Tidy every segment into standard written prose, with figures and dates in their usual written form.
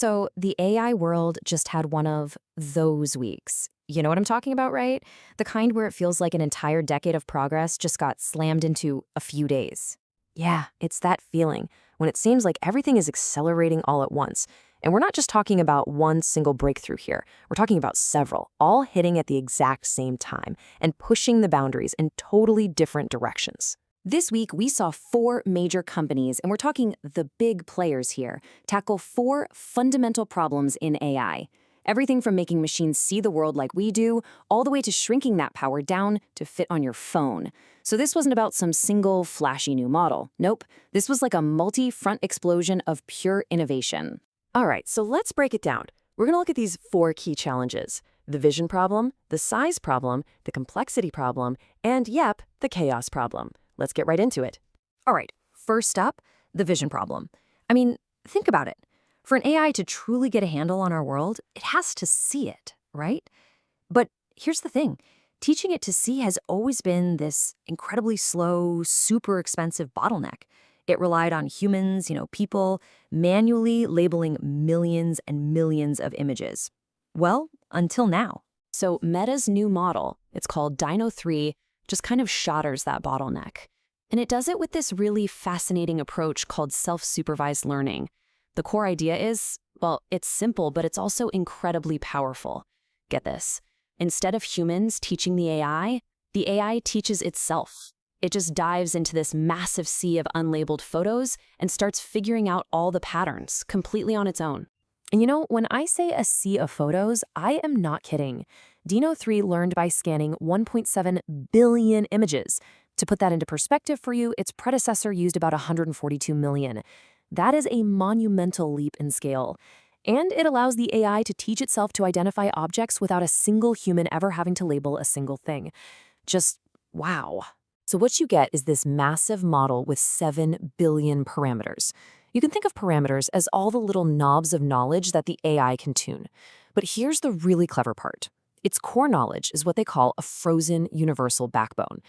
So the AI world just had one of those weeks. You know what I'm talking about, right? The kind where it feels like an entire decade of progress just got slammed into a few days. Yeah, it's that feeling when it seems like everything is accelerating all at once. And we're not just talking about one single breakthrough here. We're talking about several, all hitting at the exact same time and pushing the boundaries in totally different directions. This week, we saw four major companies, and we're talking the big players here, tackle four fundamental problems in AI. Everything from making machines see the world like we do, all the way to shrinking that power down to fit on your phone. So this wasn't about some single, flashy new model. Nope, this was like a multi-front explosion of pure innovation. All right, so let's break it down. We're going to look at these four key challenges: the vision problem, the size problem, the complexity problem, and yep, the chaos problem. Let's get right into it. All right, first up, the vision problem. I mean, think about it. For an AI to truly get a handle on our world, it has to see it, right? But here's the thing. Teaching it to see has always been this incredibly slow, super expensive bottleneck. It relied on humans, people, manually labeling millions and millions of images. Well, until now. So Meta's new model, it's called Dino 3, just kind of shatters that bottleneck. And it does it with this really fascinating approach called self-supervised learning. The core idea is, well, it's simple, but it's also incredibly powerful. Get this. Instead of humans teaching the AI teaches itself. It just dives into this massive sea of unlabeled photos and starts figuring out all the patterns completely on its own. And when I say a sea of photos, I am not kidding. Dino 3 learned by scanning 1.7 billion images. To put that into perspective for you, its predecessor used about 142 million. That is a monumental leap in scale. And it allows the AI to teach itself to identify objects without a single human ever having to label a single thing. Just wow. So what you get is this massive model with 7 billion parameters. You can think of parameters as all the little knobs of knowledge that the AI can tune. But here's the really clever part. Its core knowledge is what they call a frozen universal backbone.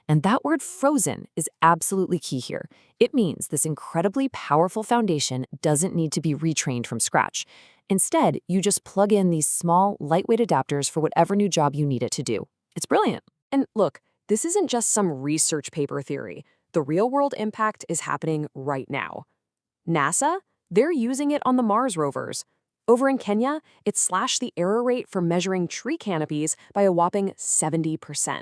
And that word frozen is absolutely key here. It means this incredibly powerful foundation doesn't need to be retrained from scratch. Instead, you just plug in these small, lightweight adapters for whatever new job you need it to do. It's brilliant. And look, this isn't just some research paper theory. The real-world impact is happening right now. NASA, they're using it on the Mars rovers. Over in Kenya, it slashed the error rate for measuring tree canopies by a whopping 70%.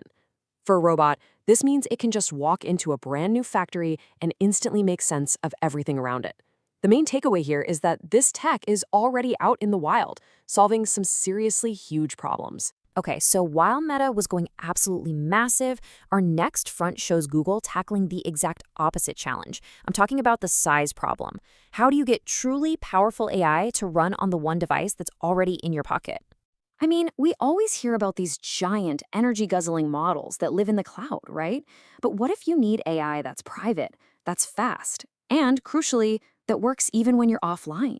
For a robot, this means it can just walk into a brand new factory and instantly make sense of everything around it. The main takeaway here is that this tech is already out in the wild, solving some seriously huge problems. Okay, so while Meta was going absolutely massive, our next front shows Google tackling the exact opposite challenge. I'm talking about the size problem. How do you get truly powerful AI to run on the one device that's already in your pocket? I mean, we always hear about these giant, energy-guzzling models that live in the cloud, right? But what if you need AI that's private, that's fast, and, crucially, that works even when you're offline?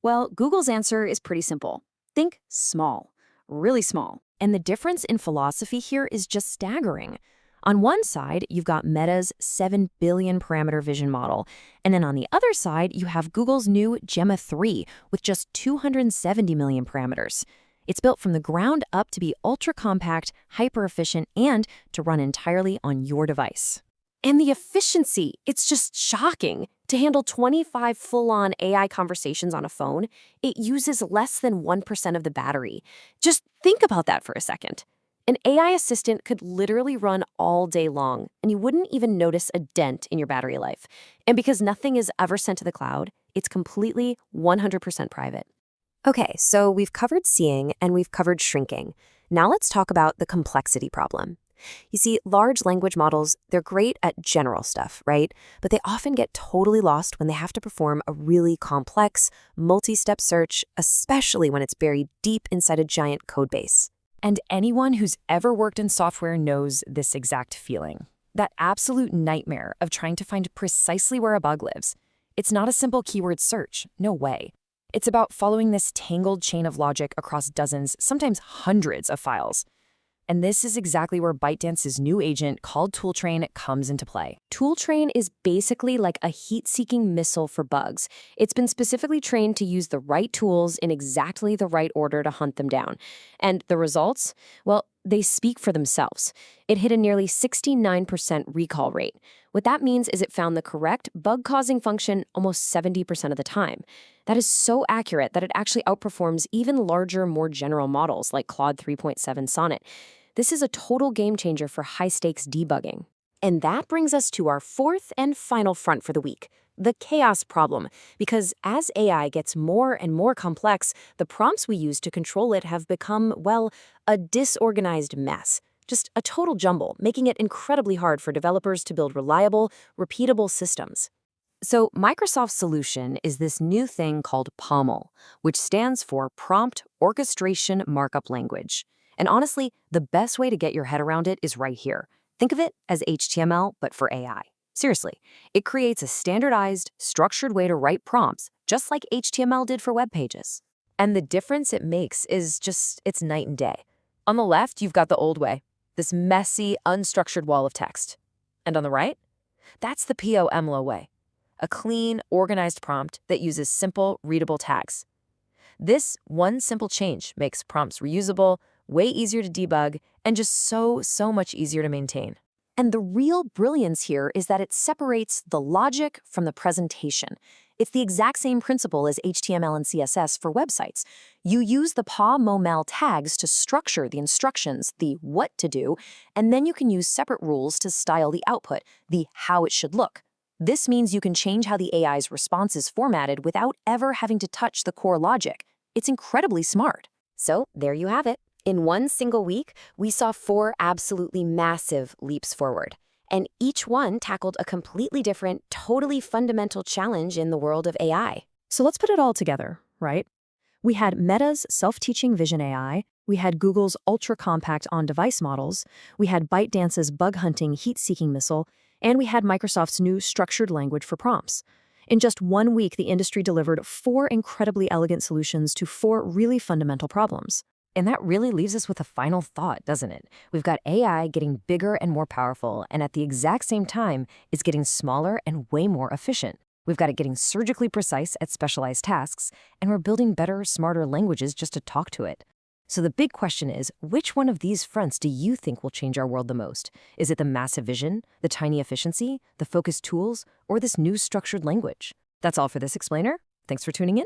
Well, Google's answer is pretty simple. Think small, really small. And the difference in philosophy here is just staggering. On one side, you've got Meta's 7 billion parameter vision model, and then on the other side, you have Google's new Gemma 3 with just 270 million parameters. It's built from the ground up to be ultra-compact, hyper-efficient, and to run entirely on your device. And the efficiency, it's just shocking. To handle 25 full-on AI conversations on a phone, it uses less than 1% of the battery. Just think about that for a second. An AI assistant could literally run all day long, and you wouldn't even notice a dent in your battery life. And because nothing is ever sent to the cloud, it's completely 100% private. Okay, so we've covered seeing and we've covered shrinking. Now let's talk about the complexity problem. You see, large language models, they're great at general stuff, right? But they often get totally lost when they have to perform a really complex, multi-step search, especially when it's buried deep inside a giant code base. And anyone who's ever worked in software knows this exact feeling. That absolute nightmare of trying to find precisely where a bug lives. It's not a simple keyword search, no way. It's about following this tangled chain of logic across dozens, sometimes hundreds of files. And this is exactly where ByteDance's new agent called Tooltrain comes into play. Tooltrain is basically like a heat-seeking missile for bugs. It's been specifically trained to use the right tools in exactly the right order to hunt them down. And the results? Well, they speak for themselves. It hit a nearly 69% recall rate. What that means is it found the correct bug-causing function almost 70% of the time. That is so accurate that it actually outperforms even larger, more general models like Claude 3.7 Sonnet. This is a total game changer for high-stakes debugging. And that brings us to our fourth and final front for the week, the chaos problem. Because as AI gets more and more complex, the prompts we use to control it have become, well, a disorganized mess. Just a total jumble, making it incredibly hard for developers to build reliable, repeatable systems. So Microsoft's solution is this new thing called POML, which stands for Prompt Orchestration Markup Language. And honestly, the best way to get your head around it is right here. Think of it as HTML, but for AI. Seriously, it creates a standardized, structured way to write prompts, just like HTML did for web pages. And the difference it makes is it's night and day. On the left, you've got the old way, this messy, unstructured wall of text. And on the right, that's the POML way, a clean, organized prompt that uses simple, readable tags. This one simple change makes prompts reusable, way easier to debug, and just so much easier to maintain. And the real brilliance here is that it separates the logic from the presentation. It's the exact same principle as HTML and CSS for websites. You use the POML tags to structure the instructions, the what to do, and then you can use separate rules to style the output, the how it should look. This means you can change how the AI's response is formatted without ever having to touch the core logic. It's incredibly smart. So there you have it. In one single week, we saw 4 absolutely massive leaps forward. And each one tackled a completely different, totally fundamental challenge in the world of AI. So let's put it all together, right? We had Meta's self-teaching vision AI, we had Google's ultra-compact on-device models, we had ByteDance's bug-hunting heat-seeking missile, and we had Microsoft's new structured language for prompts. In just 1 week, the industry delivered 4 incredibly elegant solutions to 4 really fundamental problems. And that really leaves us with a final thought, doesn't it? We've got AI getting bigger and more powerful, and at the exact same time, it's getting smaller and way more efficient. We've got it getting surgically precise at specialized tasks, and we're building better, smarter languages just to talk to it. So the big question is, which one of these fronts do you think will change our world the most? Is it the massive vision, the tiny efficiency, the focused tools, or this new structured language? That's all for this explainer. Thanks for tuning in.